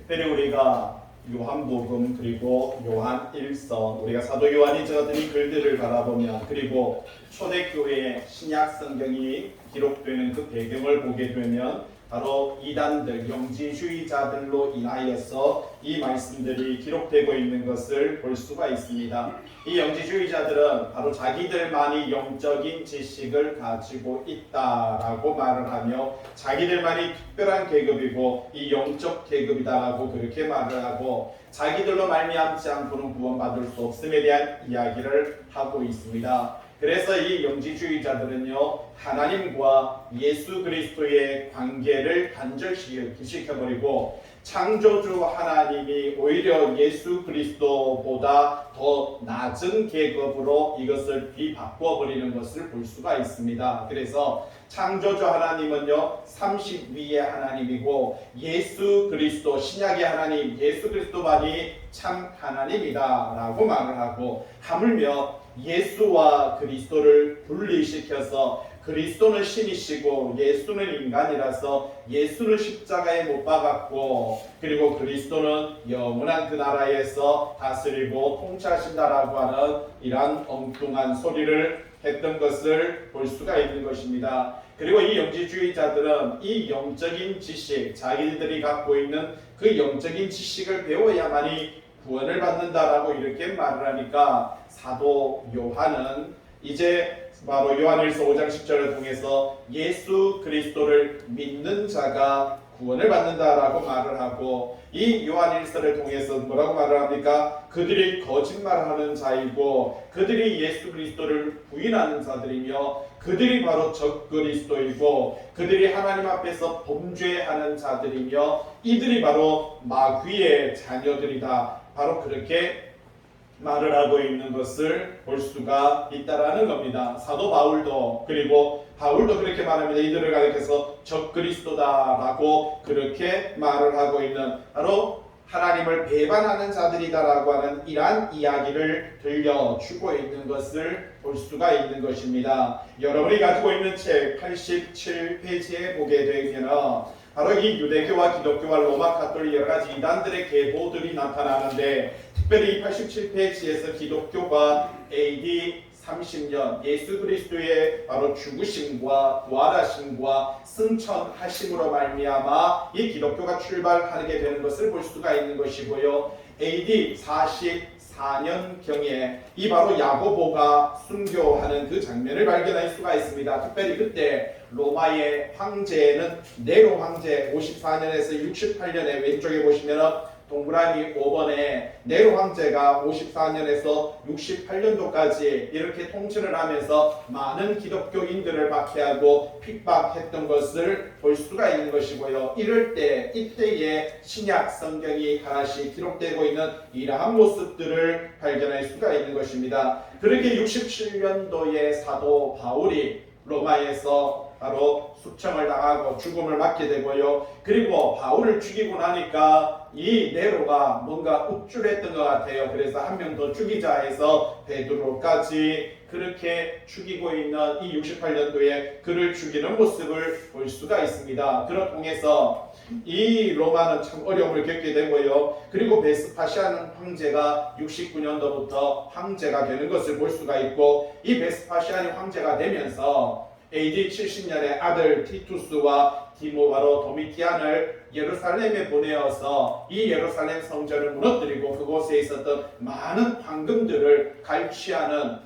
특별히 우리가 요한복음 그리고 요한 1서 우리가 사도 요한이 적은 이 글들을 바라보면 그리고 초대교회의 신약 성경이 기록되는 그 배경을 보게 되면 바로 이단들, 영지주의자들로 인하여서 이 말씀들이 기록되고 있는 것을 볼 수가 있습니다. 이 영지주의자들은 바로 자기들만이 영적인 지식을 가지고 있다라고 말을 하며 자기들만이 특별한 계급이고 이 영적 계급이다라고 그렇게 말을 하고 자기들로 말미암지 않고는 구원받을 수 없음에 대한 이야기를 하고 있습니다. 그래서 이 영지주의자들은요, 하나님과 예수 그리스도의 관계를 단절시켜버리고 창조주 하나님이 오히려 예수 그리스도보다 더 낮은 계급으로 이것을 비바꿔버리는 것을 볼 수가 있습니다. 그래서 창조주 하나님은요 30위의 하나님이고 예수 그리스도 신약의 하나님 예수 그리스도만이 참 하나님이다 라고 말을 하고 하물며 예수와 그리스도를 분리시켜서 그리스도는 신이시고 예수는 인간이라서 예수는 십자가에 못 박았고 그리고 그리스도는 영원한 그 나라에서 다스리고 통치하신다라고 하는 이러한 엉뚱한 소리를 했던 것을 볼 수가 있는 것입니다. 그리고 이 영지주의자들은 이 영적인 지식, 자기들이 갖고 있는 그 영적인 지식을 배워야만이 구원을 받는다라고 이렇게 말을 하니까 사도 요한은 이제 바로 요한일서 5장 10절을 통해서 예수 그리스도를 믿는 자가 구원을 받는다라고 말을 하고 이 요한일서를 통해서 뭐라고 말을 합니까? 그들이 거짓말하는 자이고 그들이 예수 그리스도를 부인하는 자들이며 그들이 바로 적그리스도이고 그들이 하나님 앞에서 범죄하는 자들이며 이들이 바로 마귀의 자녀들이다. 바로 그렇게 말을 하고 있는 것을 볼 수가 있다라는 겁니다. 사도 바울도 그리고 바울도 그렇게 말합니다. 이들을 가리켜서 적그리스도다라고 그렇게 말을 하고 있는 바로 하나님을 배반하는 자들이다라고 하는 이러한 이야기를 들려주고 있는 것을 볼 수가 있는 것입니다. 여러분이 가지고 있는 책 87페이지에 보게 되면 바로 이 유대교와 기독교와 로마 가톨릭 여러 가지 이단들의 계보들이 나타나는데 특별히 이 87페이지에서 기독교가 AD 30년 예수 그리스도의 바로 죽으심과 부활하심과 승천하심으로 말미암아 이 기독교가 출발하게 되는 것을 볼 수가 있는 것이고요. AD 44년경에 이 바로 야고보가 순교하는 그 장면을 발견할 수가 있습니다. 특별히 그때 로마의 황제는 네로 황제 54년에서 68년에 왼쪽에 보시면 동그라미 5번에 네로 황제가 54년에서 68년도까지 이렇게 통치를 하면서 많은 기독교인들을 박해하고 핍박했던 것을 볼 수가 있는 것이고요. 이럴 때 이때의 신약 성경이 하나씩 기록되고 있는 이러한 모습들을 발견할 수가 있는 것입니다. 그렇게 67년도에 사도 바울이 로마에서 바로 숙청을 당하고 죽음을 맞게 되고요. 그리고 바울을 죽이고 나니까 이 네로가 뭔가 우쭐했던 것 같아요. 그래서 한 명 더 죽이자 해서 베드로까지 그렇게 죽이고 있는 이 68년도에 그를 죽이는 모습을 볼 수가 있습니다. 그를 통해서 이 로마는 참 어려움을 겪게 되고요. 그리고 베스파시아는 황제가 69년도부터 황제가 되는 것을 볼 수가 있고 이 베스파시아니 황제가 되면서 AD 70년에 아들 티투스와 바로 도미티안을 예루살렘에 보내어서 이 예루살렘 성전을 무너뜨리고 그곳에 있었던 많은 황금들을 갈취하는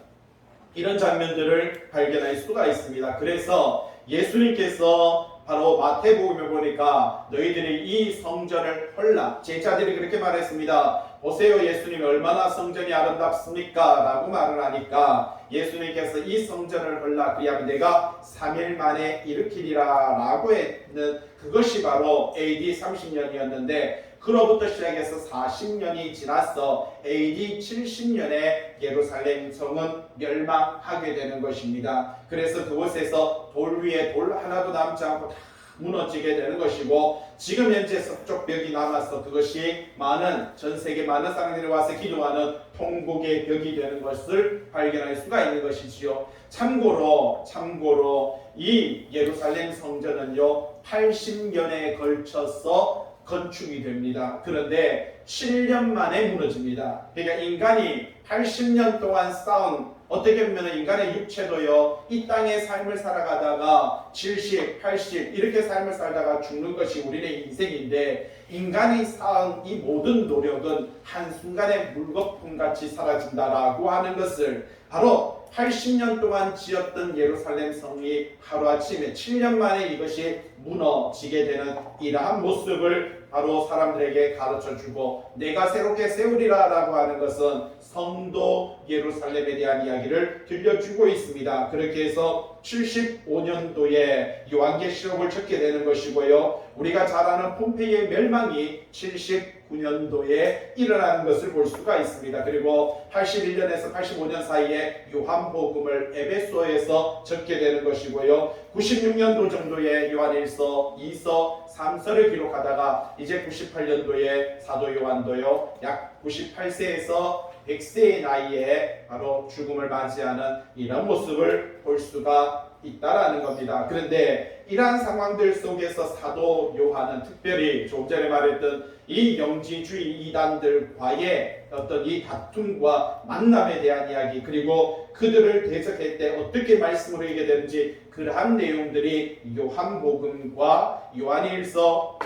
이런 장면들을 발견할 수가 있습니다. 그래서 예수님께서 바로 마태복음에 보니까 너희들이 이 성전을 헐라 제자들이 그렇게 말했습니다. 보세요 예수님이 얼마나 성전이 아름답습니까? 라고 말을 하니까 예수님께서 이 성전을 헐라 그리하면 내가 3일 만에 일으키리라 라고 했는 그것이 바로 AD 30년이었는데 그로부터 시작해서 40년이 지나서 AD 70년에 예루살렘 성은 멸망하게 되는 것입니다. 그래서 그곳에서 돌 위에 돌 하나도 남지 않고 다 무너지게 되는 것이고 지금 현재 서쪽 벽이 남아서 그것이 많은 전 세계 많은 사람들이 와서 기도하는 통곡의 벽이 되는 것을 발견할 수가 있는 것이지요. 참고로 이 예루살렘 성전은요 80년에 걸쳐서 건축이 됩니다. 그런데 7년 만에 무너집니다. 그러니까 인간이 80년 동안 쌓은, 어떻게 보면 인간의 육체도요, 이 땅의 삶을 살아가다가 70, 80 이렇게 삶을 살다가 죽는 것이 우리의 인생인데, 인간이 쌓은 이 모든 노력은 한순간에 물거품같이 사라진다라고 하는 것을, 바로 80년 동안 지었던 예루살렘 성이 하루아침에 7년 만에 이것이 무너지게 되는 이러한 모습을 바로 사람들에게 가르쳐주고, 내가 새롭게 세우리라 라고 하는 것은 성도 예루살렘에 대한 이야기를 들려주고 있습니다. 그렇게 해서 75년도에 요한계시록을 적게 되는 것이고요, 우리가 잘 아는 폼페이의 멸망이 79년도에 일어나는 것을 볼 수가 있습니다. 그리고 81년에서 85년 사이에 요한복음을 에베소에서 적게 되는 것이고요, 96년도 정도에 요한 1서, 2서, 3서를 기록하다가 이제 98년도에 사도 요한도요, 약 98세에서 100세의 나이에 바로 죽음을 맞이하는 이런 모습을 볼 수가 있다라는 겁니다. 그런데 이러한 상황들 속에서 사도 요한은 특별히 조금 전에 말했던 이 영지주의 이단들과의 어떤 이 다툼과 만남에 대한 이야기, 그리고 그들을 대적할 때 어떻게 말씀으로 이게 되는지, 그러한 내용들이 요한복음과 요한일서,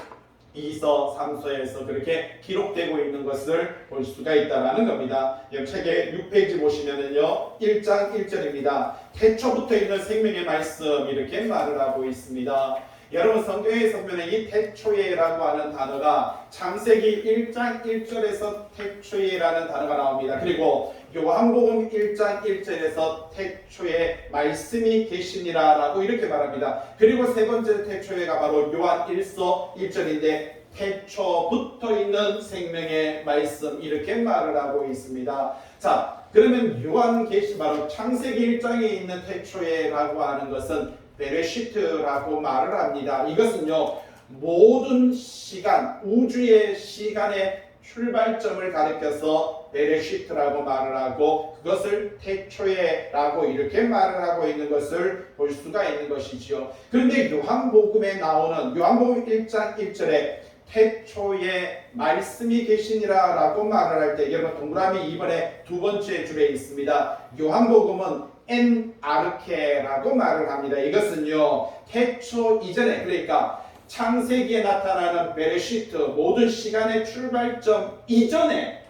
2서, 3서에서 그렇게 기록되고 있는 것을 볼 수가 있다는 겁니다. 이 책의 6페이지 보시면은요, 1장 1절입니다. 태초부터 있는 생명의 말씀, 이렇게 말을 하고 있습니다. 여러분, 성경에서 보면 이 태초에라고 하는 단어가 창세기 1장 1절에서 태초에라는 단어가 나옵니다. 그리고 요한복음 1장 1절에서 태초에 말씀이 계시니라 라고 이렇게 말합니다. 그리고 세 번째 태초에가 바로 요한 1서 1절인데, 태초부터 있는 생명의 말씀, 이렇게 말을 하고 있습니다. 자, 그러면 요한계시, 바로 창세기 1장에 있는 태초에라고 하는 것은 베레시트라고 말을 합니다. 이것은요, 모든 시간, 우주의 시간의 출발점을 가리켜서 베레시트라고 말을 하고, 그것을 태초에라고 이렇게 말을 하고 있는 것을 볼 수가 있는 것이지요. 그런데 요한복음에 나오는 요한복음 1장 1절에 태초에 말씀이 계시니라 라고 말을 할 때, 여러분 동그라미 이번에 두 번째 줄에 있습니다. 요한복음은 엔 아르케라고 말을 합니다. 이것은요, 태초 이전에, 그러니까 창세기에 나타나는 베레시트, 모든 시간의 출발점 이전에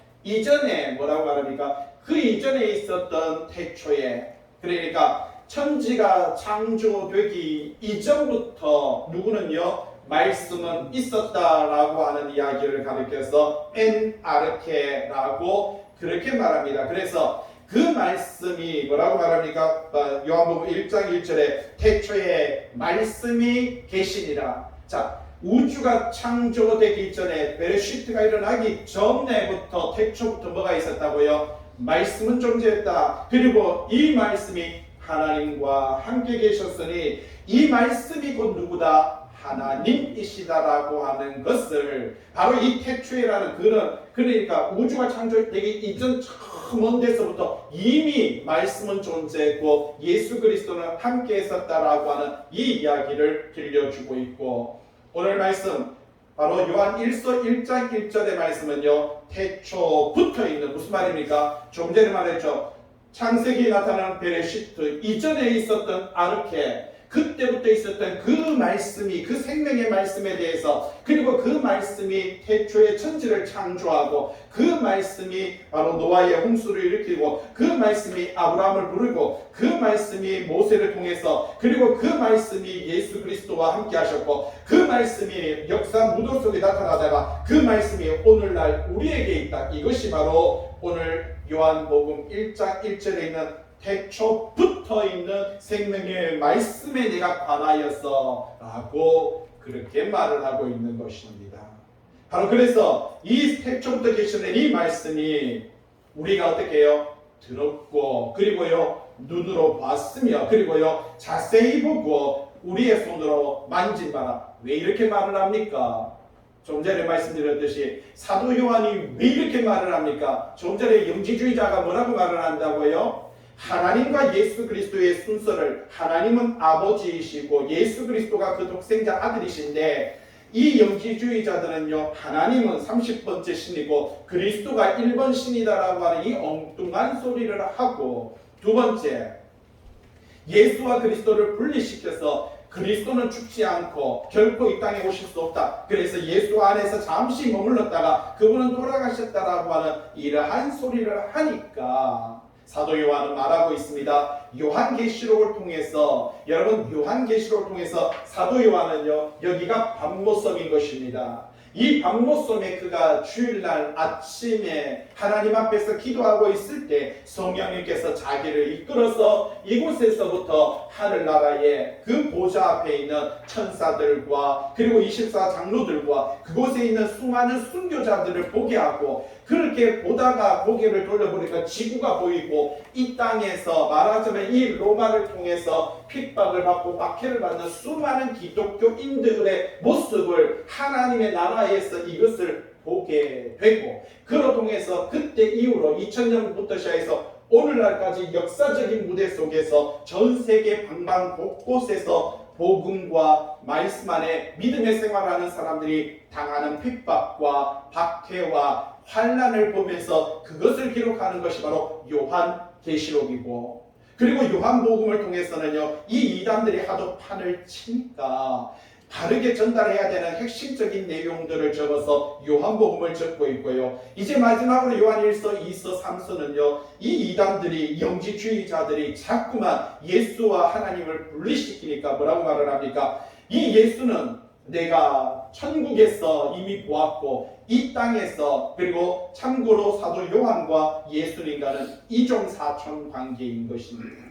뭐라고 말합니까? 그 이전에 있었던 태초에, 그러니까 천지가 창조되기 이전부터 누구는요, 말씀은 있었다라고 하는 이야기를 가리켜서 엔 아르케라고 그렇게 말합니다. 그래서 그 말씀이 뭐라고 말합니까? 요한복음 1장 1절에 태초에 말씀이 계시니라. 자, 우주가 창조되기 전에, 베레시트가 일어나기 전에부터, 태초부터 뭐가 있었다고요? 말씀은 존재했다. 그리고 이 말씀이 하나님과 함께 계셨으니 이 말씀이 곧 누구다? 하나님이시다라고 하는 것을, 바로 이 태초에라는 그런, 그러니까 우주가 창조되기 이전 먼 데서부터 이미 말씀은 존재했고 예수 그리스도는 함께 있었다라고 하는 이 이야기를 들려주고 있고, 오늘 말씀 바로 요한 1서 1장 1절의 말씀은요, 태초부터 있는, 무슨 말입니까? 좀 전에 말했죠. 창세기에 나타나는 베레시트 이전에 있었던 아르케, 그때부터 있었던 그 말씀이, 그 생명의 말씀에 대해서, 그리고 그 말씀이 태초에 천지를 창조하고, 그 말씀이 바로 노아의 홍수를 일으키고, 그 말씀이 아브라함을 부르고, 그 말씀이 모세를 통해서, 그리고 그 말씀이 예수 그리스도와 함께 하셨고, 그 말씀이 역사 무도 속에 나타나다가 그 말씀이 오늘날 우리에게 있다. 이것이 바로 오늘 요한복음 1장 1절에 있는 태초부터 있는 생명의 말씀에 내가 관하였어 라고 그렇게 말을 하고 있는 것입니다. 바로 그래서 이 태초부터 계시는 이 말씀이 우리가 어떻게 해요? 들었고, 그리고요 눈으로 봤으며, 그리고요 자세히 보고 우리의 손으로 만진 바라. 왜 이렇게 말을 합니까? 좀 전에 말씀드렸듯이 사도 요한이 왜 이렇게 말을 합니까? 좀 전에 영지주의자가 뭐라고 말을 한다고요? 하나님과 예수 그리스도의 순서를, 하나님은 아버지이시고 예수 그리스도가 그 독생자 아들이신데, 이 영지주의자들은요, 하나님은 30번째 신이고 그리스도가 1번 신이다라고 하는 이 엉뚱한 소리를 하고, 두 번째, 예수와 그리스도를 분리시켜서 그리스도는 죽지 않고 결코 이 땅에 오실 수 없다, 그래서 예수 안에서 잠시 머물렀다가 그분은 돌아가셨다라고 하는 이러한 소리를 하니까 사도 요한은 말하고 있습니다. 요한계시록을 통해서, 여러분, 요한계시록을 통해서 사도 요한은요, 여기가 밤모섬인 것입니다. 이 밤모섬에 그가 주일날 아침에 하나님 앞에서 기도하고 있을 때 성령님께서 자기를 이끌어서 이곳에서부터 하늘나라의 그 보좌 앞에 있는 천사들과 그리고 24장로들과 그곳에 있는 수많은 순교자들을 보게 하고, 그렇게 보다가 고개를 돌려보니까 지구가 보이고, 이 땅에서 말하자면 이 로마를 통해서 핍박을 받고 박해를 받는 수많은 기독교인들의 모습을 하나님의 나라에서 이것을 보게 되고, 그로 통해서 그때 이후로 2000년부터 시작해서 오늘날까지 역사적인 무대 속에서 전 세계 방방 곳곳에서 복음과 말씀 안에 믿음의 생활하는 사람들이 당하는 핍박과 박해와 환난을 보면서 그것을 기록하는 것이 바로 요한계시록이고, 그리고 요한복음을 통해서는요, 이 이단들이 하도 판을 치니까 다르게 전달해야 되는 핵심적인 내용들을 적어서 요한복음을 적고 있고요. 이제 마지막으로 요한 1서, 2서, 3서는요, 이 이단들이, 영지주의자들이 자꾸만 예수와 하나님을 분리시키니까 뭐라고 말을 합니까? 이 예수는 내가 천국에서 이미 보았고 이 땅에서, 그리고 참고로 사도 요한과 예수님과는 이종사촌 관계인 것입니다.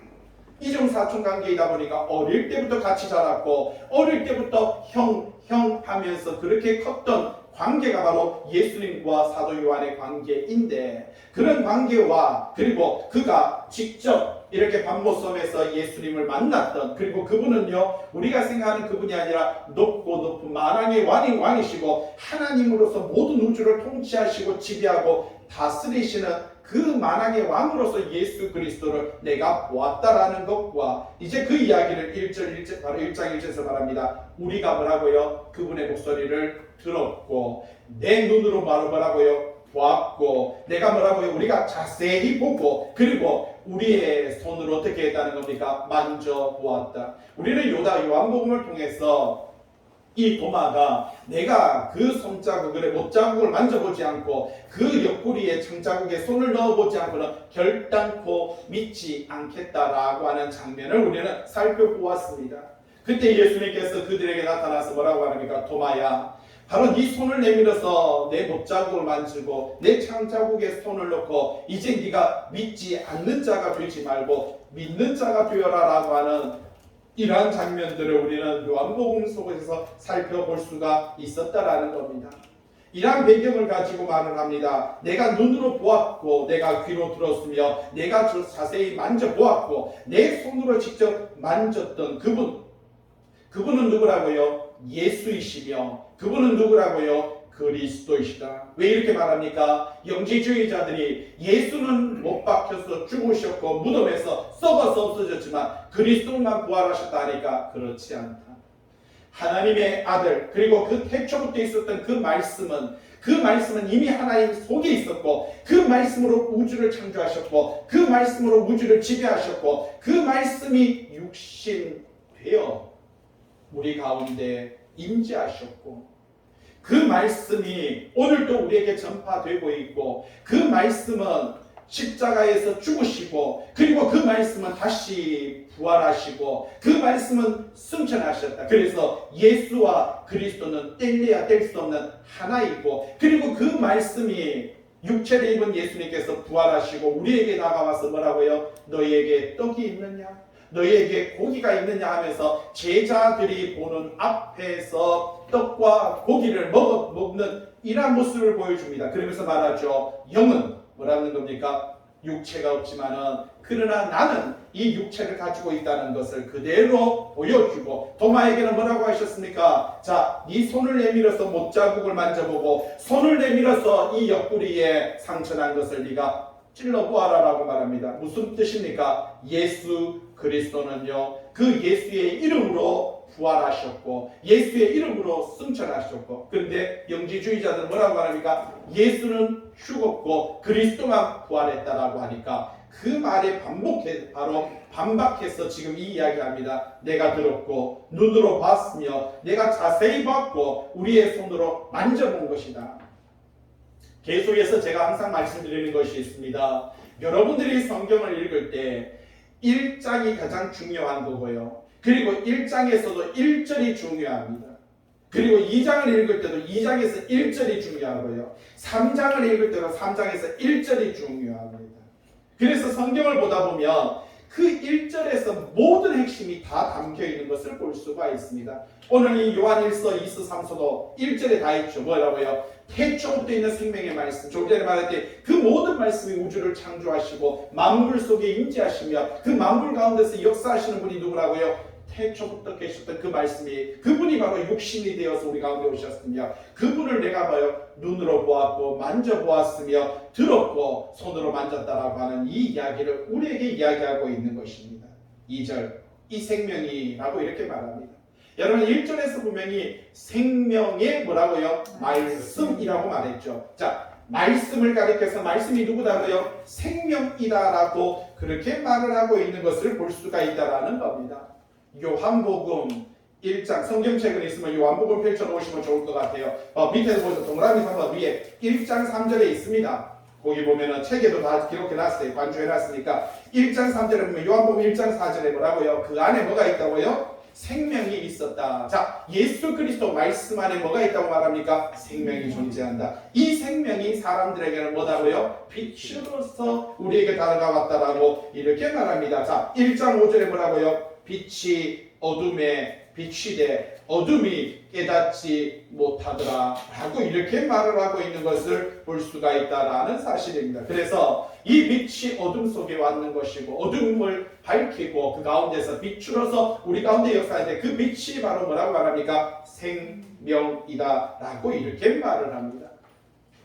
이종사촌 관계이다 보니까 어릴 때부터 같이 자랐고 어릴 때부터 형 하면서 그렇게 컸던 관계가 바로 예수님과 사도 요한의 관계인데, 그런 관계와 그리고 그가 직접 이렇게 밤모섬에서 예수님을 만났던, 그리고 그분은요, 우리가 생각하는 그분이 아니라 높고 높은 만왕의 왕이시고 하나님으로서 모든 우주를 통치하시고 지배하고 다스리시는 그 만왕의 왕으로서 예수 그리스도를 내가 보았다라는 것과, 이제 그 이야기를 1절, 바로 1장 1절에서 말합니다. 우리가 뭐라고요? 그분의 목소리를 들었고 내 눈으로 뭐라고요? 보았고, 내가 뭐라고요? 우리가 자세히 보고, 그리고 우리의 손으로 어떻게 했다는 겁니까? 만져보았다. 우리는 요한복음을 통해서 이 도마가 내가 그 손자국을, 못자국을 만져보지 않고 그 옆구리에 창자국에 손을 넣어보지 않고는 결단코 믿지 않겠다라고 하는 장면을 우리는 살펴보았습니다. 그때 예수님께서 그들에게 나타나서 뭐라고 합니까? 도마야, 바로 네 손을 내밀어서 내 못자국을 만지고 내 창자국에 손을 넣고 이제 네가 믿지 않는 자가 되지 말고 믿는 자가 되어라 라고 하는 이러한 장면들을 우리는 요한복음 속에서 살펴볼 수가 있었다라는 겁니다. 이러한 배경을 가지고 말을 합니다. 내가 눈으로 보았고 내가 귀로 들었으며 내가 자세히 만져보았고 내 손으로 직접 만졌던 그분은 누구라고요? 예수이시며 그분은 누구라고요? 그리스도이시다. 왜 이렇게 말합니까? 영지주의자들이 예수는 못 박혀서 죽으셨고 무덤에서 썩어서 없어졌지만 그리스도만 부활하셨다 하니까 그렇지 않다. 하나님의 아들, 그리고 그 태초부터 있었던 그 말씀은 이미 하나님 속에 있었고 그 말씀으로 우주를 창조하셨고 그 말씀으로 우주를 지배하셨고 그 말씀이 육신되어 우리 가운데 임재하셨고 그 말씀이 오늘도 우리에게 전파되고 있고 그 말씀은 십자가에서 죽으시고 그리고 그 말씀은 다시 부활하시고 그 말씀은 승천하셨다. 그래서 예수와 그리스도는 뗄래야 뗄 수 없는 하나이고, 그리고 그 말씀이 육체를 입은 예수님께서 부활하시고 우리에게 다가와서 뭐라고요? 너희에게 떡이 있느냐? 너희에게 고기가 있느냐 하면서 제자들이 보는 앞에서 떡과 고기를 먹는 이러한 모습을 보여줍니다. 그러면서 말하죠. 영은 뭐라는 겁니까? 육체가 없지만은 그러나 나는 이 육체를 가지고 있다는 것을 그대로 보여주고, 도마에게는 뭐라고 하셨습니까? 자, 네 손을 내밀어서 못자국을 만져보고 손을 내밀어서 이 옆구리에 상처난 것을 네가 찔러 보아라라고 말합니다. 무슨 뜻입니까? 예수 그리스도는요, 그 예수의 이름으로 부활하셨고 예수의 이름으로 승천하셨고, 그런데 영지주의자들은 뭐라고 말합니까? 예수는 죽었고 그리스도만 부활했다라고 하니까 그 말에 바로 반박해서 지금 이 이야기합니다. 내가 들었고 눈으로 봤으며 내가 자세히 봤고 우리의 손으로 만져본 것이다. 계속해서 제가 항상 말씀드리는 것이 있습니다. 여러분들이 성경을 읽을 때 1장이 가장 중요한 거고요. 그리고 1장에서도 1절이 중요합니다. 그리고 2장을 읽을 때도 2장에서 1절이 중요하고요. 3장을 읽을 때도 3장에서 1절이 중요합니다. 그래서 성경을 보다 보면 그 1절에서 모든 핵심이 다 담겨 있는 것을 볼 수가 있습니다. 오늘 이 요한 1서, 2서, 3서도 1절에 다 있죠. 뭐라고요? 태초부터 있는 생명의 말씀. 조금 전에 말했듯이 그 모든 말씀이 우주를 창조하시고 만물 속에 임재하시며 그 만물 가운데서 역사하시는 분이 누구라고요? 태초부터 계셨던 그 말씀이, 그분이 바로 육신이 되어서 우리 가운데 오셨으며 그분을 내가 봐요 눈으로 보았고 만져보았으며 들었고 손으로 만졌다라고 하는 이 이야기를 우리에게 이야기하고 있는 것입니다. 2절 이 생명이라고 이렇게 말합니다. 여러분 1절에서 분명히 생명의 뭐라고요? 말씀이라고 말했죠. 자, 말씀을 가리켜서 말씀이 누구다고요? 생명이다라고 그렇게 말을 하고 있는 것을 볼 수가 있다라는 겁니다. 요한복음 1장 성경책은 있으면 요한복음 펼쳐놓으시면 좋을 것 같아요. 밑에 보셔서 동그라미 한번 위에 1장 3절에 있습니다. 거기 보면은 책에도 다 기록해놨어요. 관주해놨으니까 1장 3절에 보면 요한복음 1장 4절에 뭐라고요? 그 안에 뭐가 있다고요? 생명이 있었다. 자, 예수 그리스도 말씀 안에 뭐가 있다고 말합니까? 생명이 존재한다. 이 생명이 사람들에게는 뭐다고요? 빛으로서 우리에게 다가왔다라고 이렇게 말합니다. 자, 1장 5절에 뭐라고요? 빛이 어둠에 비치되 어둠이 깨닫지 못하더라 라고 이렇게 말을 하고 있는 것을 볼 수가 있다라는 사실입니다. 그래서 이 빛이 어둠 속에 왔는 것이고 어둠을 밝히고 그 가운데서 빛으로서 우리 가운데 역사하는데 그 빛이 바로 뭐라고 말합니까? 생명이다 라고 이렇게 말을 합니다.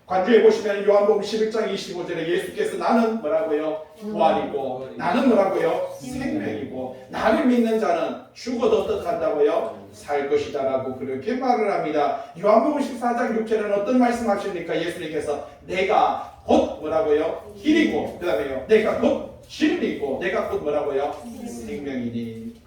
관주해 보시면 요한복음 11장 25절에 예수께서 나는 뭐라고요? 부활이고 나는 뭐라고요? 생명이고 나를 믿는 자는 죽어도 어떡한다고요? 살 것이다 라고 그렇게 말을 합니다. 요한복음 14장 6절에는 어떤 말씀 하십니까? 예수님께서 내가 곧 뭐라고요? 길이고 그 다음에요 내가 곧 진리고 내가 곧 뭐라고요? 생명이니.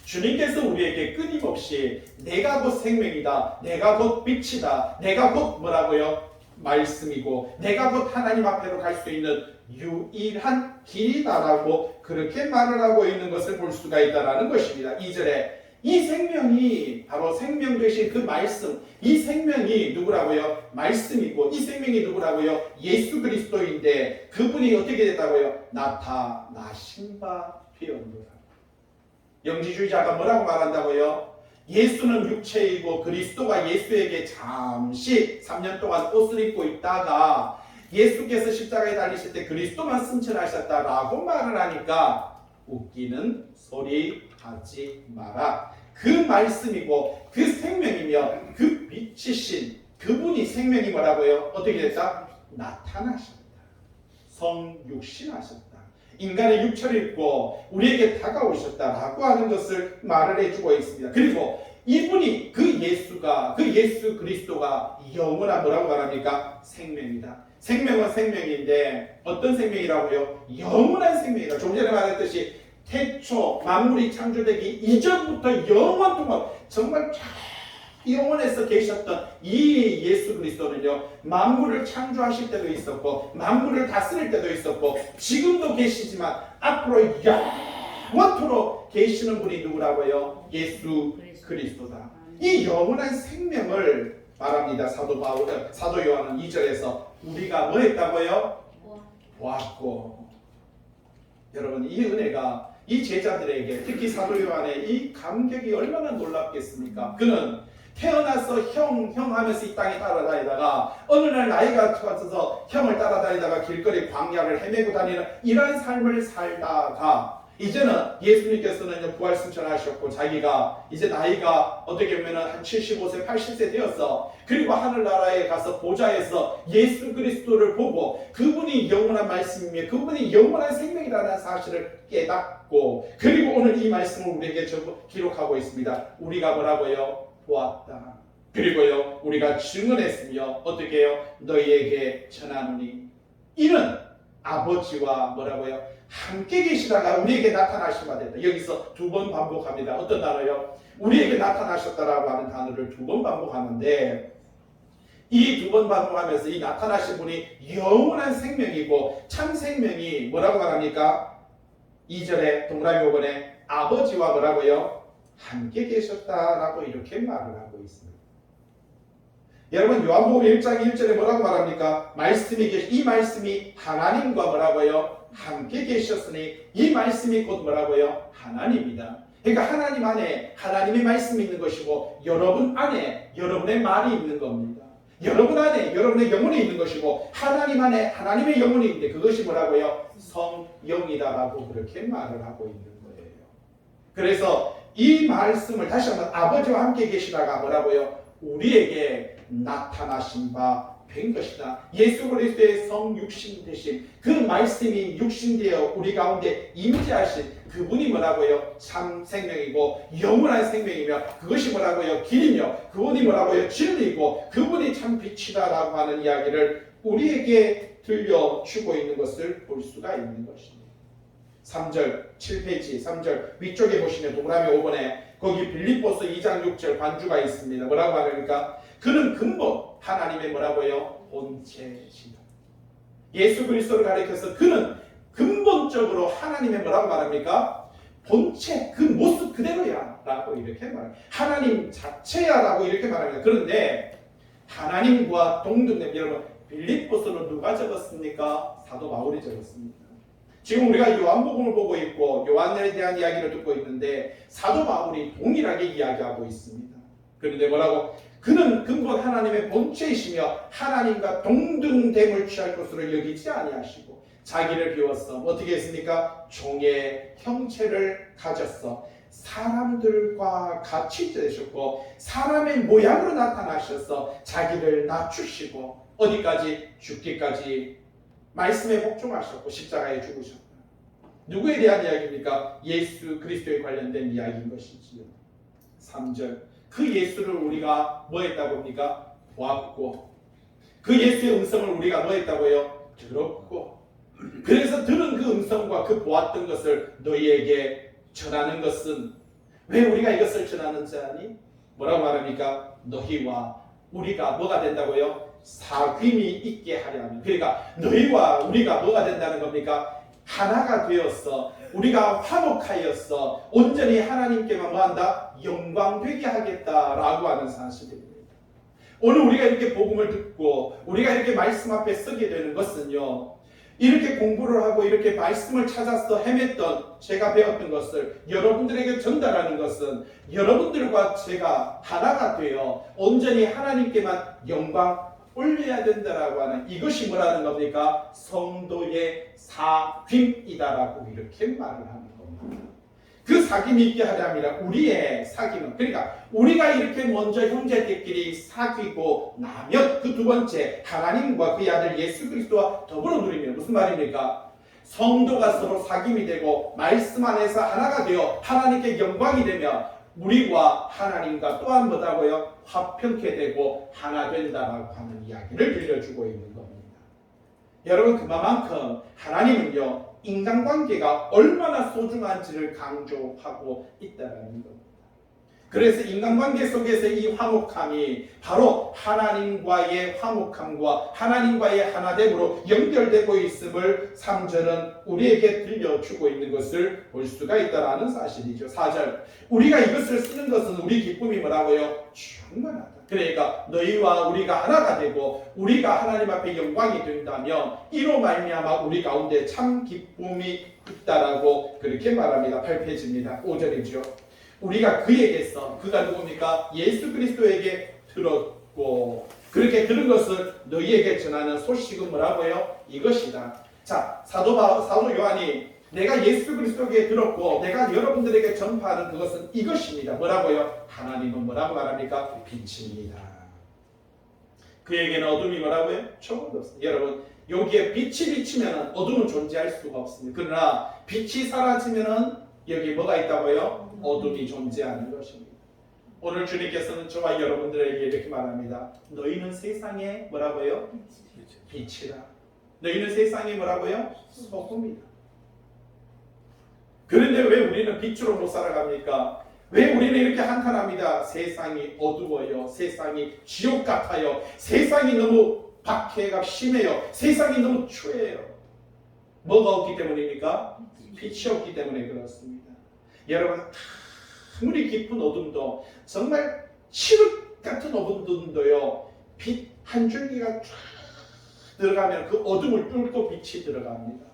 주님께서 우리에게 끊임없이 내가 곧 생명이다, 내가 곧 빛이다, 내가 곧 뭐라고요? 말씀이고 내가 곧 하나님 앞에로 갈 수 있는 유일한 길이다라고 그렇게 말을 하고 있는 것을 볼 수가 있다는 것입니다. 2절에 이 생명이 바로 생명 되신 그 말씀, 이 생명이 누구라고요? 말씀이고 이 생명이 누구라고요? 예수 그리스도인데 그분이 어떻게 됐다고요? 나타나신 바 되었노라. 영지주의자가 뭐라고 말한다고요? 예수는 육체이고 그리스도가 예수에게 잠시 3년 동안 옷을 입고 있다가 예수께서 십자가에 달리실 때 그리스도만 승천하셨다라고 말을 하니까 웃기는 소리 하지 마라. 그 말씀이고 그 생명이며 그 빛이신 그분이 생명이 뭐라고요? 어떻게 됐다? 나타나셨다. 성육신하셨다. 인간의 육체를 입고 우리에게 다가오셨다라고 하는 것을 말을 해주고 있습니다. 그리고 이분이 그 예수가 그 예수 그리스도가 영원한 뭐라고 말합니까? 생명이다. 생명은 생명인데 어떤 생명이라고요? 영원한 생명이다. 좀 전에 말했듯이 태초 만물이 창조되기 이전부터 영원 동안 정말 영원에서 계셨던 이 예수 그리스도는요 만물을 창조하실 때도 있었고 만물을 다스릴 때도 있었고 지금도 계시지만 앞으로 영원토록 계시는 분이 누구라고요? 예수 그리스도다. 이 영원한 생명을 말합니다. 사도 요한은 2절에서 우리가 뭐 했다고요? 보았고. 여러분 이 은혜가 이 제자들에게 특히 사도 요한의 이 감격이 얼마나 놀랍겠습니까? 그는 태어나서 형 하면서 이 땅에 따라다니다가 어느 날 나이가 들어서 형을 따라다니다가 길거리 광야를 헤매고 다니는 이런 삶을 살다가 이제는 예수님께서는 부활 승천하셨고 자기가 이제 나이가 어떻게 보면 한 75세, 80세 되었어. 그리고 하늘나라에 가서 보좌에서 예수 그리스도를 보고 그분이 영원한 말씀이며 그분이 영원한 생명이라는 사실을 깨닫고 그리고 오늘 이 말씀을 우리에게 기록하고 있습니다. 우리가 뭐라고요? 보았다. 그리고요 우리가 증언했으며 어떻게 해요? 너희에게 전하노니 이는 아버지와 뭐라고요? 함께 계시다가 우리에게 나타나신 바 됐다. 여기서 두 번 반복합니다. 어떤 단어요? 우리에게 나타나셨다라고 하는 단어를 두 번 반복하는데 이 두 번 반복하면서 이 나타나신 분이 영원한 생명이고 참 생명이 뭐라고 말합니까? 2절에 동그라미 5번에 아버지와 뭐라고요? 함께 계셨다라고 이렇게 말을 하고 있습니다. 여러분 요한복음 1장 1절에 뭐라고 말합니까? 이 말씀이 하나님과 뭐라고요? 함께 계셨으니 이 말씀이 곧 뭐라고요? 하나님이다. 그러니까 하나님 안에 하나님의 말씀이 있는 것이고 여러분 안에 여러분의 말이 있는 겁니다. 여러분 안에 여러분의 영혼이 있는 것이고 하나님 안에 하나님의 영혼이 있는데 그것이 뭐라고요? 성령이다라고 그렇게 말을 하고 있는 거예요. 그래서 이 말씀을 다시 한번 아버지와 함께 계시다가 뭐라고요? 우리에게 나타나신 바 된 것이다. 예수 그리스도의 성육신 되신 그 말씀이 육신되어 우리 가운데 임재하신 그분이 뭐라고요? 참 생명이고 영원한 생명이며 그것이 뭐라고요? 길이며 그분이 뭐라고요? 진리고 그분이 참 빛이다라고 하는 이야기를 우리에게 들려주고 있는 것을 볼 수가 있는 것입니다. 3절 7페이지 3절 위쪽에 보시면 동그라미 5번에 거기 빌립보서 2장 6절 반주가 있습니다. 뭐라고 하니까 그는 근본 하나님의 뭐라고요? 본체시다. 예수 그리스도를 가리켜서 그는 근본적으로 하나님의 뭐라고 말합니까? 본체 그 모습 그대로야 라고 이렇게 말합니다. 하나님 자체야 라고 이렇게 말합니다. 그런데 하나님과 동등됨 여러분 빌립보서는 누가 적었습니까? 사도 바울이 적었습니다. 지금 우리가 요한복음을 보고 있고 요한에 대한 이야기를 듣고 있는데 사도 바울이 동일하게 이야기하고 있습니다. 그런데 뭐라고? 그는 근본 하나님의 본체이시며 하나님과 동등됨을 취할 것으로 여기지 아니하시고 자기를 비웠어. 어떻게 했습니까? 종의 형체를 가졌어. 사람들과 같이 되셨고 사람의 모양으로 나타나셔서 자기를 낮추시고 어디까지? 죽기까지 말씀에 복종하셨고 십자가에 죽으셨다. 누구에 대한 이야기입니까? 예수 그리스도에 관련된 이야기인 것이지요. 3절 그 예수를 우리가 뭐 했다고 합니까? 보았고 그 예수의 음성을 우리가 뭐 했다고요? 들었고 그래서 들은 그 음성과 그 보았던 것을 너희에게 전하는 것은 왜 우리가 이것을 전하는지 아니? 뭐라고 말합니까? 너희와 우리가 뭐가 된다고요? 사귐이 있게 하려 하면 그러니까 너희와 우리가 뭐가 된다는 겁니까? 하나가 되었어. 우리가 화목하였어. 온전히 하나님께만 뭐한다? 영광 되게 하겠다라고 하는 사실입니다. 오늘 우리가 이렇게 복음을 듣고 우리가 이렇게 말씀 앞에 서게 되는 것은요. 이렇게 공부를 하고 이렇게 말씀을 찾아서 헤맸던 제가 배웠던 것을 여러분들에게 전달하는 것은 여러분들과 제가 하나가 되어 온전히 하나님께만 영광 올려야 된다라고 하는 이것이 뭐라는 겁니까? 성도의 사귐이다라고 이렇게 말을 하는 겁니다. 그 사귐이 있게 하려면 우리의 사귐은 그러니까 우리가 이렇게 먼저 형제들끼리 사귀고 나면 그 두 번째 하나님과 그의 아들 예수 그리스도와 더불어 누리면 무슨 말입니까? 성도가 서로 사귐이 되고 말씀 안에서 하나가 되어 하나님께 영광이 되며 우리와 하나님과 또한 뭐다고요? 화평케 되고 하나 된다라고 하는 이야기를 들려주고 있는 겁니다. 여러분 그만큼 하나님은요 인간관계가 얼마나 소중한지를 강조하고 있다는 겁니다. 그래서 인간관계 속에서 이 화목함이 바로 하나님과의 화목함과 하나님과의 하나됨으로 연결되고 있음을 3절은 우리에게 들려주고 있는 것을 볼 수가 있다는 사실이죠. 4절 우리가 이것을 쓰는 것은 우리 기쁨이 뭐라고요? 충만하다. 그러니까 너희와 우리가 하나가 되고 우리가 하나님 앞에 영광이 된다면 이로 말미암아 우리 가운데 참 기쁨이 있다라고 그렇게 말합니다. 8페이지입니다. 5절이죠. 우리가 그에게서 그가 누굽니까? 예수 그리스도에게 들었고 그렇게 들은 것을 너희에게 전하는 소식은 뭐라고요? 이것이다. 자, 사도 요한이 내가 예수 그리스도에게 들었고 내가 여러분들에게 전파하는 그것은 이것입니다. 뭐라고요? 하나님은 뭐라고 말합니까? 빛입니다. 그에게는 어둠이 뭐라고요? 조금도 없습니다. 여러분 여기에 빛이 비치면 어둠은 존재할 수가 없습니다. 그러나 빛이 사라지면 여기 뭐가 있다고요? 어둠이 존재하는 것입니다. 오늘 주님께서는 저와 여러분들에게 이렇게 말합니다. 너희는 세상에 뭐라고요? 빛이라. 너희는 세상에 뭐라고요? 소금이다. 그런데 왜 우리는 빛으로 못 살아갑니까? 왜 우리는 이렇게 한탄합니다. 세상이 어두워요. 세상이 지옥 같아요. 세상이 너무 박해가 심해요. 세상이 너무 추해요. 뭐가 없기 때문입니까? 빛이 없기 때문에 그렇습니다. 여러분 아무리 깊은 어둠도 정말 칠흑 같은 어둠도요. 빛 한 줄기가 쫙 들어가면 그 어둠을 뚫고 빛이 들어갑니다.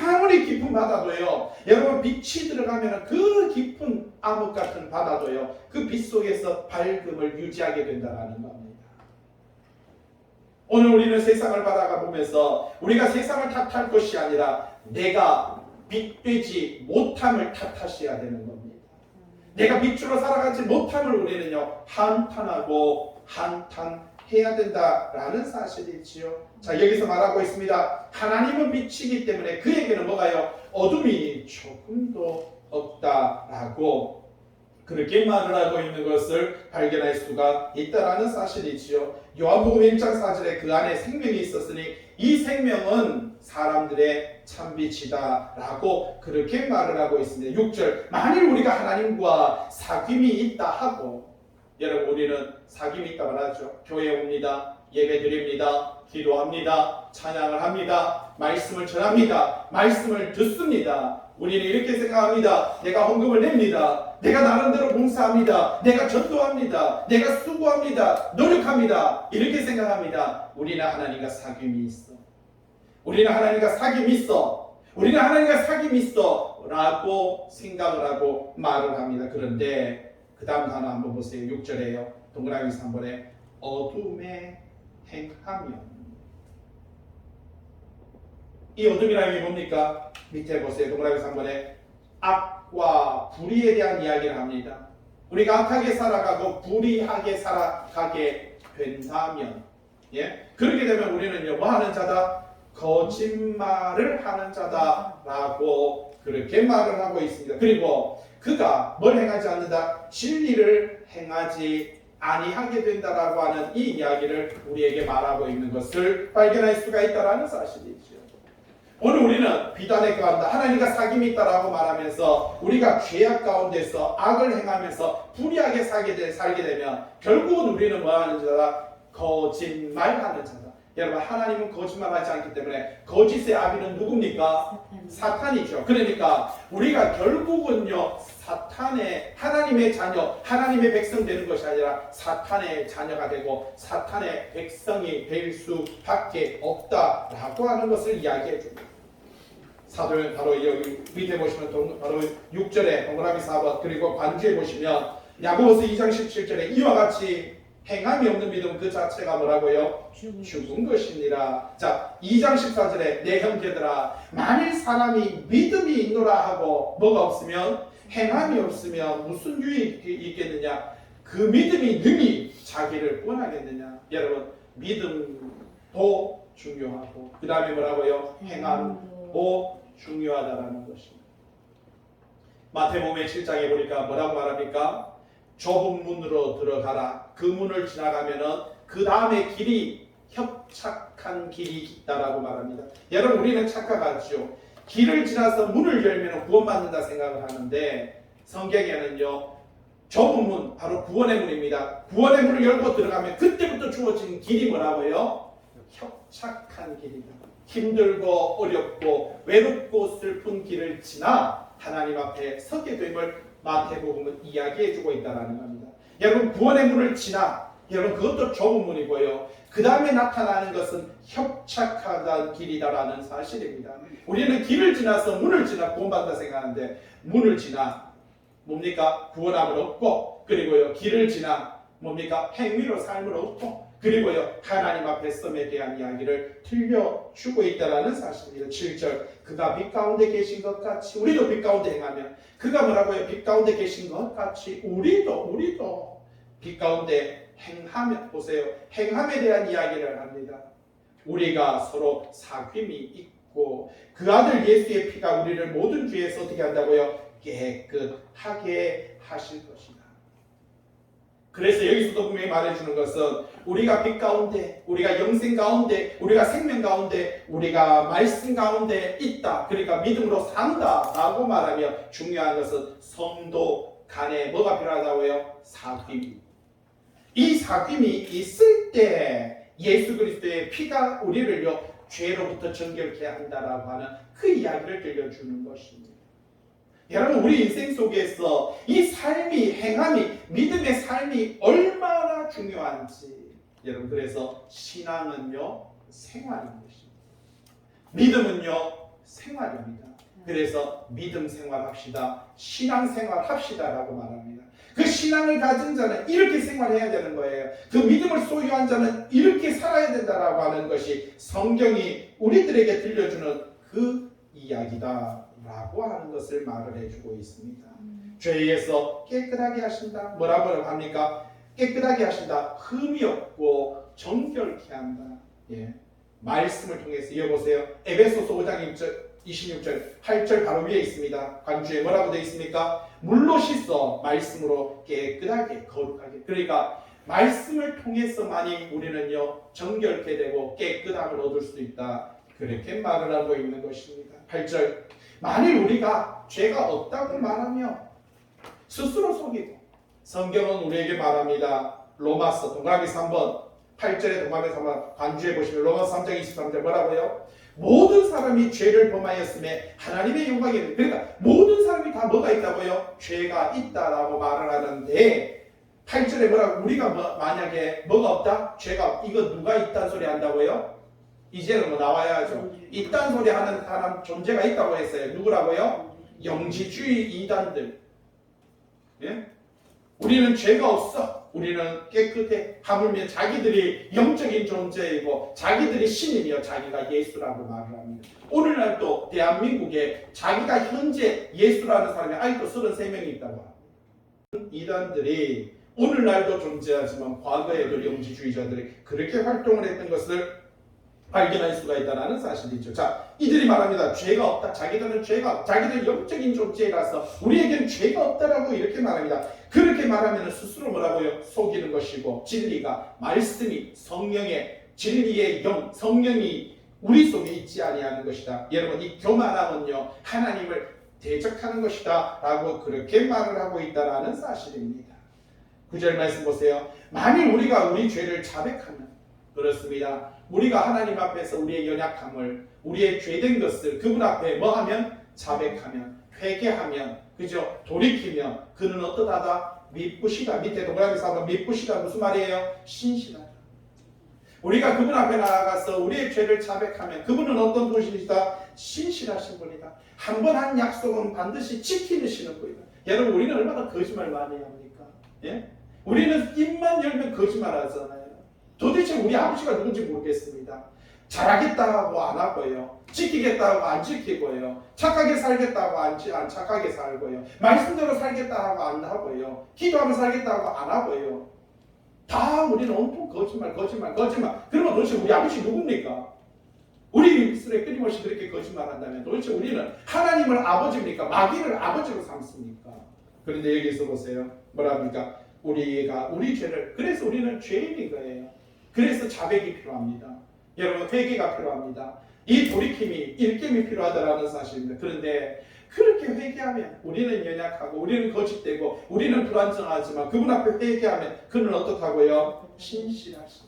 아무리 깊은 바다도요. 여러분 빛이 들어가면 그 깊은 암흑 같은 바다도요. 그 빛 속에서 밝음을 유지하게 된다는 겁니다. 오늘 우리는 세상을 바라가 보면서 우리가 세상을 탓할 것이 아니라 내가 빛되지 못함을 탓하셔야 되는 겁니다. 내가 빛으로 살아가지 못함을 우리는요. 한탄하고 한탄해야 된다라는 사실이지요. 자 여기서 말하고 있습니다. 하나님은 빛이기 때문에 그에게는 뭐가요? 어둠이 조금도 없다라고 그렇게 말을 하고 있는 것을 발견할 수가 있다라는 사실이지요. 요한복음 1장 4절에 그 안에 생명이 있었으니 이 생명은 사람들의 참빛이다라고 그렇게 말을 하고 있습니다. 6절 만일 우리가 하나님과 사귐이 있다 하고 여러분 우리는 사귐이 있다 말하죠. 교회 옵니다. 예배 드립니다. 기도합니다. 찬양을 합니다. 말씀을 전합니다. 말씀을 듣습니다. 우리는 이렇게 생각합니다. 내가 헌금을 냅니다. 내가 나름대로 봉사합니다. 내가 전도합니다. 내가 수고합니다. 노력합니다. 이렇게 생각합니다. 우리는 하나님과 사귐이 있어. 우리는 하나님과 사귐이 있어. 우리는 하나님과 사귐이 있어. 라고 생각을 하고 말을 합니다. 그런데 그 다음 단어 한번 보세요. 6절에요. 동그라미 3번에 어둠에 행하며 이 어둠이라는 게 뭡니까? 밑에 보세요. 동그라미 3번에 악과 불의에 대한 이야기를 합니다. 우리가 악하게 살아가고 불의하게 살아가게 된다면 그렇게 되면 우리는요 뭐 하는 자다? 거짓말을 하는 자다라고 그렇게 말을 하고 있습니다. 그리고 그가 뭘 행하지 않는다? 진리를 행하지 아니하게 된다라고 하는 이 이야기를 우리에게 말하고 있는 것을 발견할 수가 있다라는 사실이죠. 오늘 우리는 비단에 거한다. 하나님과 사귐이 있다라고 말하면서 우리가 죄악 가운데서 악을 행하면서 불의하게 살게 되면 결국은 우리는 뭐 하는 자다? 거짓말하는 자다. 여러분 하나님은 거짓말하지 않기 때문에 거짓의 아비는 누굽니까? 사탄이죠. 그러니까 우리가 결국은요 사탄의 하나님의 자녀, 하나님의 백성 되는 것이 아니라 사탄의 자녀가 되고 사탄의 백성이 될 수밖에 없다라고 하는 것을 이야기해 줍니다. 사도행 바로 여기 밑에 보시면 바로 6절에 동그라미 4번 그리고 관주에 보시면 야고보서 2장 17절에 이와 같이 행함이 없는 믿음 그 자체가 뭐라고요? 죽은 것이니라. 자 2장 14절에 내 형제들아 만일 사람이 믿음이 있노라 하고 뭐가 없으면 행함이 없으면 무슨 유익이 있겠느냐? 그 믿음이 능히 자기를 구원하겠느냐? 여러분 믿음도 중요하고 그 다음에 뭐라고요? 행함도 중요하다라는 것입니다. 마태복음 7장에 보니까 뭐라고 말합니까? 좁은 문으로 들어가라. 그 문을 지나가면은 그 다음에 길이 협착한 길이 있다라고 말합니다. 여러분 우리는 착각하죠. 길을 지나서 문을 열면 구원받는다 생각을 하는데 성경에는요 좁은 문 바로 구원의 문입니다. 구원의 문을 열고 들어가면 그때부터 주어진 길이 뭐라고요? 협착한 길이다. 힘들고 어렵고 외롭고 슬픈 길을 지나 하나님 앞에 서게 됨을 마태복음은 이야기해주고 있다는 겁니다. 여러분 구원의 문을 지나 여러분 그것도 좁은 문이고요. 그 다음에 나타나는 것은 협착하던 길이다라는 사실입니다. 우리는 길을 지나서 문을 지나 구원받는다 생각하는데 문을 지나 뭡니까? 구원함을 얻고 그리고요 길을 지나 뭡니까? 행위로 삶을 얻고 그리고요 하나님 앞에 썸에 대한 이야기를 들려주고 있다라는 사실입니다. 7절 그가 빛 가운데 계신 것 같이 우리도 빛 가운데 행하면 그가 뭐라고요? 빛 가운데 계신 것 같이 우리도 빛 가운데 행하면 보세요. 행함에 대한 이야기를 합니다. 우리가 서로 사귐이 있고 그 아들 예수의 피가 우리를 모든 죄에서 어떻게 한다고요? 깨끗하게 하실 것이다. 그래서 여기서도 분명히 말해주는 것은 우리가 빛 가운데, 우리가 영생 가운데, 우리가 생명 가운데, 우리가 말씀 가운데 있다. 그러니까 믿음으로 산다라고 말하며 중요한 것은 성도 간에 뭐가 필요하다고요? 사귐. 이 사귐이 있을 때 예수 그리스도의 피가 우리를요 죄로부터 정결케 한다라고 하는 그 이야기를 들려주는 것입니다. 여러분 우리 인생 속에서 이 삶이 행함이 믿음의 삶이 얼마나 중요한지 여러분 그래서 신앙은요 생활인 것입니다. 믿음은요 생활입니다. 그래서 믿음 생활합시다. 신앙 생활합시다라고 말합니다. 그 신앙을 가진 자는 이렇게 생활해야 되는 거예요. 그 믿음을 소유한 자는 이렇게 살아야 된다라고 하는 것이 성경이 우리들에게 들려주는 그 이야기다라고 하는 것을 말을 해주고 있습니다. 죄에서 깨끗하게 하신다. 뭐라고 합니까? 깨끗하게 하신다. 흠이 없고 정결케 한다. 예. 말씀을 통해서 이어보세요. 에베소서 5장 26절 8절 바로 위에 있습니다. 관주에 뭐라고 되어 있습니까? 물로 씻어 말씀으로 깨끗하게 거룩하게. 그러니까 말씀을 통해서만이 우리는요 정결케 되고 깨끗함을 얻을 수 있다. 그렇게 말을 하고 있는 것입니다. 8절 만일 우리가 죄가 없다고 말하며 스스로 속이고 성경은 우리에게 말합니다. 로마서 동그라미 3번 8절에 동그라미 3번 관주에 보시면 로마서 3장 23절 뭐라고요? 모든 사람이 죄를 범하였음에 하나님의 영광이 그러니까 모든 사람이 다 뭐가 있다고요? 죄가 있다라고 말을 하는데 8절에 뭐라고 우리가 만약에 뭐가 없다? 죄가 이거 누가 있다는 소리 한다고요? 이제는 뭐 나와야죠. 있다는 소리 하는 사람 존재가 있다고 했어요. 누구라고요? 영지주의 이단들. 예? 우리는 죄가 없어. 우리는 깨끗해. 하물며 자기들이 영적인 존재이고 자기들이 신이며 자기가 예수라고 말을 합니다. 오늘날 또 대한민국에 자기가 현재 예수라는 사람이 아직도 33명이 있다고 합니다. 이단들이 오늘날도 존재하지만 과거에도 영지주의자들이 그렇게 활동을 했던 것을 발견할 수가 있다는 사실이죠. 자, 이들이 말합니다. 죄가 없다. 자기들은 자기들 영적인 존재라서 우리에게는 죄가 없다라고 이렇게 말합니다. 그렇게 말하면 스스로 뭐라고요? 속이는 것이고 진리가 말씀이 성령의 진리의 영 성령이 우리 속에 있지 아니하는 것이다. 여러분 이 교만함은요 하나님을 대적하는 것이다 라고 그렇게 말을 하고 있다는 사실입니다. 9절 말씀 보세요. 만일 우리가 우리 죄를 자백하면 그렇습니다. 우리가 하나님 앞에서 우리의 연약함을 우리의 죄된 것을 그분 앞에 뭐하면 자백하면 회개하면 그죠? 돌이키면 그는 어떠하다? 미쁘시다. 밑에 동그라미에서 한번 미쁘시다 무슨 말이에요? 신실하다. 우리가 그분 앞에 나아가서 우리의 죄를 자백하면 그분은 어떤 분이시다? 신실하신 분이다. 한 번 한 약속은 반드시 지키시는 분이다. 여러분 우리는 얼마나 거짓말 많이 합니까? 예? 우리는 입만 열면 거짓말 하잖아요. 도대체 우리 아버지가 누군지 모르겠습니다. 잘하겠다고 안 하고요. 지키겠다고 안 지키고요. 착하게 살겠다고 안 착하게 살고요. 말씀대로 살겠다고 안 하고요. 기도하며 살겠다고 안 하고요. 다 우리는 온통 거짓말. 그러면 도대체 우리 아버지 누굽니까? 우리 입술에 끊임없이 그렇게 거짓말한다면 도대체 우리는 하나님을 아버지입니까? 마귀를 아버지로 삼습니까? 그런데 여기서 보세요. 뭐랍니까? 우리가 우리 죄를 그래서 우리는 죄인인 거예요. 그래서 자백이 필요합니다. 여러분 회개가 필요합니다. 이 돌이킴이 일깨움이 필요하다라는 사실입니다. 그런데 그렇게 회개하면 우리는 연약하고 우리는 거짓되고 우리는 불완전하지만 그분 앞에 회개하면 그는 어떻다고요? 신실하시다.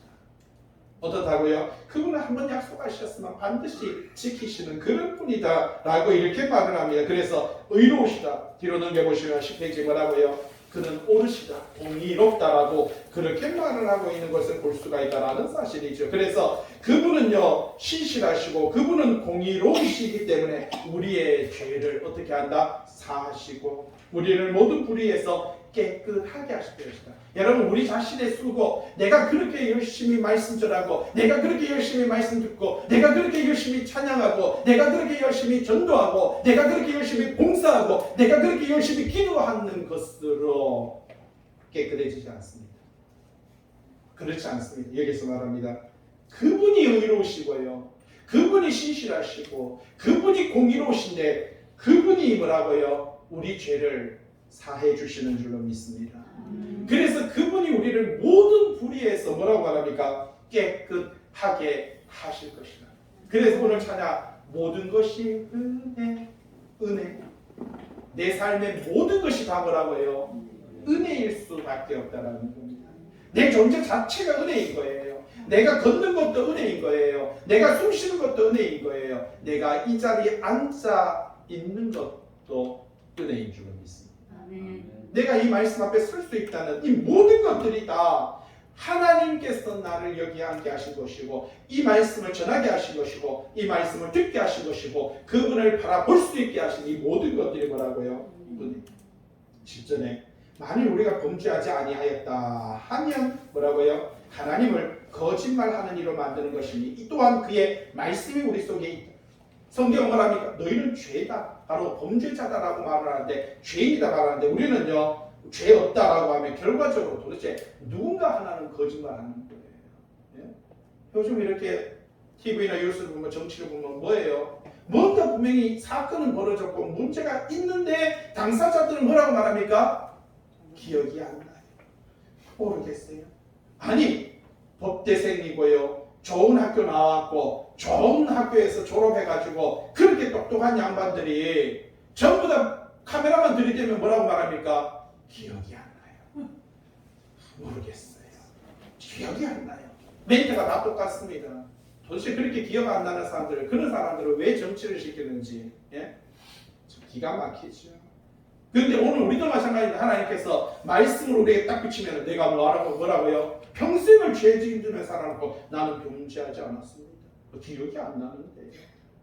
어떻다고요? 그분은 한번 약속하셨으면 반드시 지키시는 그런 분이다 라고 이렇게 말을 합니다. 그래서 의로우시다. 뒤로 넘겨보시면 10페이지 뭐라고요? 그는 옳으시다, 공의롭다라고 그렇게 말을 하고 있는 것을 볼 수가 있다는 사실이죠. 그래서 그분은요 신실하시고 그분은 공의로우시기 때문에 우리의 죄를 어떻게 한다? 사하시고 우리를 모든 불의에서 깨끗하게 하실 것이다. 여러분, 우리 자신의 수고, 내가 그렇게 열심히 말씀 전하고, 내가 그렇게 열심히 말씀 듣고, 내가 그렇게 열심히 찬양하고, 내가 그렇게 열심히 전도하고, 내가 그렇게 열심히 봉사하고, 내가 그렇게 열심히 기도하는 것으로 깨끗해지지 않습니다. 그렇지 않습니다. 여기서 말합니다. 그분이 의로우시고요, 그분이 신실하시고, 그분이 공의로우신데, 그분이 뭐라고요? 우리 죄를 사해 주시는 줄로 믿습니다. 그래서 그분이 우리를 모든 불의에서 뭐라고 말합니까? 깨끗하게 하실 것이다. 그래서 오늘 찬양, 모든 것이 은혜. 내 삶의 모든 것이 다 뭐라고요? 은혜일 수밖에 없다라는 겁니다. 내 존재 자체가 은혜인 거예요. 내가 걷는 것도 은혜인 거예요. 내가 숨 쉬는 것도 은혜인 거예요. 내가 이 자리에 앉아 있는 것도 은혜인 줄로 믿습니다. 내가 이 말씀 앞에 설 수 있다는 이 모든 것들이 다 하나님께서 나를 여기 앉게 하신 것이고, 이 말씀을 전하게 하신 것이고, 이 말씀을 듣게 하신 것이고, 그분을 바라볼 수 있게 하신 이 모든 것들이 뭐라고요? 7절에 만일 우리가 범죄하지 아니하였다 하면 뭐라고요? 하나님을 거짓말하는 이로 만드는 것이니 이 또한 그의 말씀이 우리 속에 있다. 성경은 뭐랍니까? 너희는 죄다, 바로 범죄자다라고 말을 하는데, 죄인이다 말하는데, 우리는요 죄 없다라고 하면 결과적으로 도대체 누군가 하나는 거짓말하는 거예요. 예? 요즘 이렇게 TV나 뉴스를 보면, 정치를 보면 뭐예요? 뭔가 분명히 사건은 벌어졌고 문제가 있는데 당사자들은 뭐라고 말합니까? 기억이 안 나요. 모르겠어요. 아니, 법대생이고요, 좋은 학교 나왔고 좋은 학교에서 졸업해가지고 그렇게 똑똑한 양반들이 전부 다 카메라만 들이대면 뭐라고 말합니까? 기억이 안 나요. 모르겠어요. 기억이 안 나요. 멘트가 다 똑같습니다. 도대체 그렇게 기억 안 나는 사람들, 그런 사람들을 왜 정치를 시키는지, 예? 기가 막히죠. 그런데 오늘 우리도 마찬가지입니다. 하나님께서 말씀을 우리에게 딱 비치면 내가 뭐라고요? 평생을 죄 짓는 살아놓고 나는 범죄하지 않았습니다. 기억이 안 나는데요.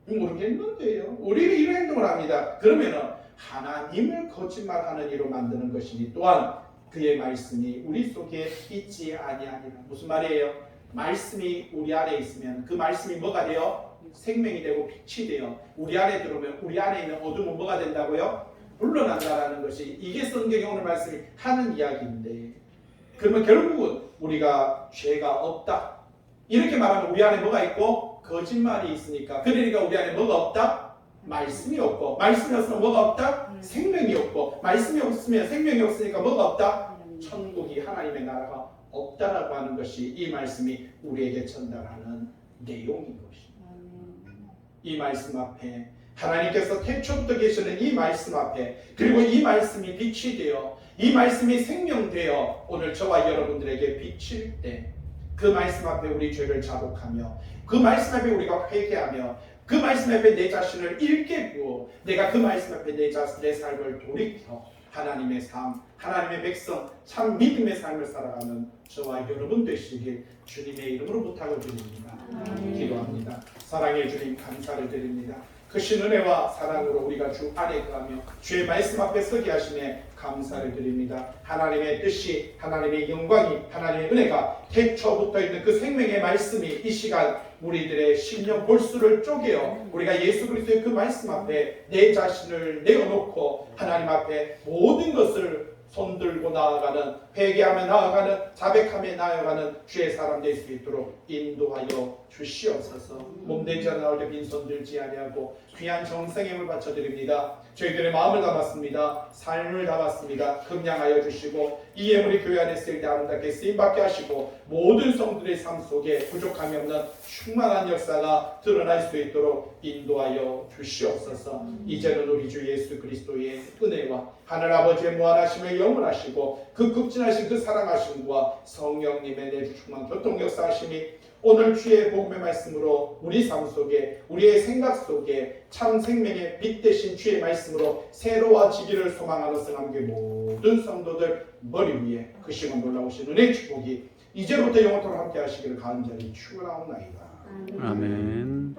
모르겠는데요. 우리는 이런 행동을 합니다. 그러면은 하나님을 거짓말하는 이로 만드는 것이니 또한 그의 말씀이 우리 속에 있지 아니하니라. 무슨 말이에요? 말씀이 우리 안에 있으면 그 말씀이 뭐가 돼요? 생명이 되고 빛이 돼요. 우리 안에 들어오면 우리 안에 있는 어둠은 뭐가 된다고요? 물러난다라는 것이, 이게 성경의 오늘 말씀이 하는 이야기인데, 그러면 결국은 우리가 죄가 없다 이렇게 말하면 우리 안에 뭐가 있고? 거짓말이 있으니까. 그러니까 우리 안에 뭐가 없다? 말씀이 없고, 말씀이 없으면 뭐가 없다? 생명이 없고, 말씀이 없으면 생명이 없으니까 뭐가 없다? 천국이, 하나님의 나라가 없다라고 하는 것이 이 말씀이 우리에게 전달하는 내용인 것입니다. 이 말씀 앞에 하나님께서 태초부터 계시는 이 말씀 앞에, 그리고 이 말씀이 빛이 되어, 이 말씀이 생명되어 오늘 저와 여러분들에게 비칠 때, 그 말씀 앞에 우리 죄를 자복하며, 그 말씀 앞에 우리가 회개하며, 그 말씀 앞에 내 자신을 일깨고, 내가 그 말씀 앞에 내 삶을 돌이켜 하나님의 삶, 하나님의 백성, 참 믿음의 삶을 살아가는 저와 여러분 되시길 주님의 이름으로 부탁을 드립니다. 기도합니다. 사랑의 주님, 감사를 드립니다. 크신 은혜와 사랑으로 우리가 주 안에 거하며 주의 말씀 앞에 서게 하시네 감사를 드립니다. 하나님의 뜻이, 하나님의 영광이, 하나님의 은혜가 태초부터 있는 그 생명의 말씀이 이 시간 우리들의 심령 골수를 쪼개어 우리가 예수 그리스도의 그 말씀 앞에 내 자신을 내어놓고 하나님 앞에 모든 것을 손들고 나아가는, 회개하며 나아가는, 자백하며 나아가는 주의 사람 될 수 있도록 인도하여 주시옵소서. 몸되지 않아 나올 때 빈손 들지 아니하고 귀한 정성임을 바쳐드립니다. 저희들의 마음을 담았습니다. 삶을 담았습니다. 금양하여 주시고 이 예물이 교회 안에 있을 때 아름답게 쓰임받게 하시고 모든 성도들의 삶 속에 부족함이 없는 충만한 역사가 드러날 수 있도록 인도하여 주시옵소서. 이제는 우리 주 예수 그리스도의 은혜와 하늘 아버지의 무한하심을 영원하시고 그 극진하신 그 사랑하심과 성령님의 내주 충만 교통 역사하심이 오늘 주의 복음의 말씀으로 우리 삶 속에, 우리의 생각 속에 참 생명의 빛 되신 주의 말씀으로 새로워지기를 소망하는 성함교회 모든 성도들 머리 위에 그 시간 놀라우신 은혜의 축복이 이제부터 영원토록 함께 하시기를 간절히 축원하옵나이다. 아멘.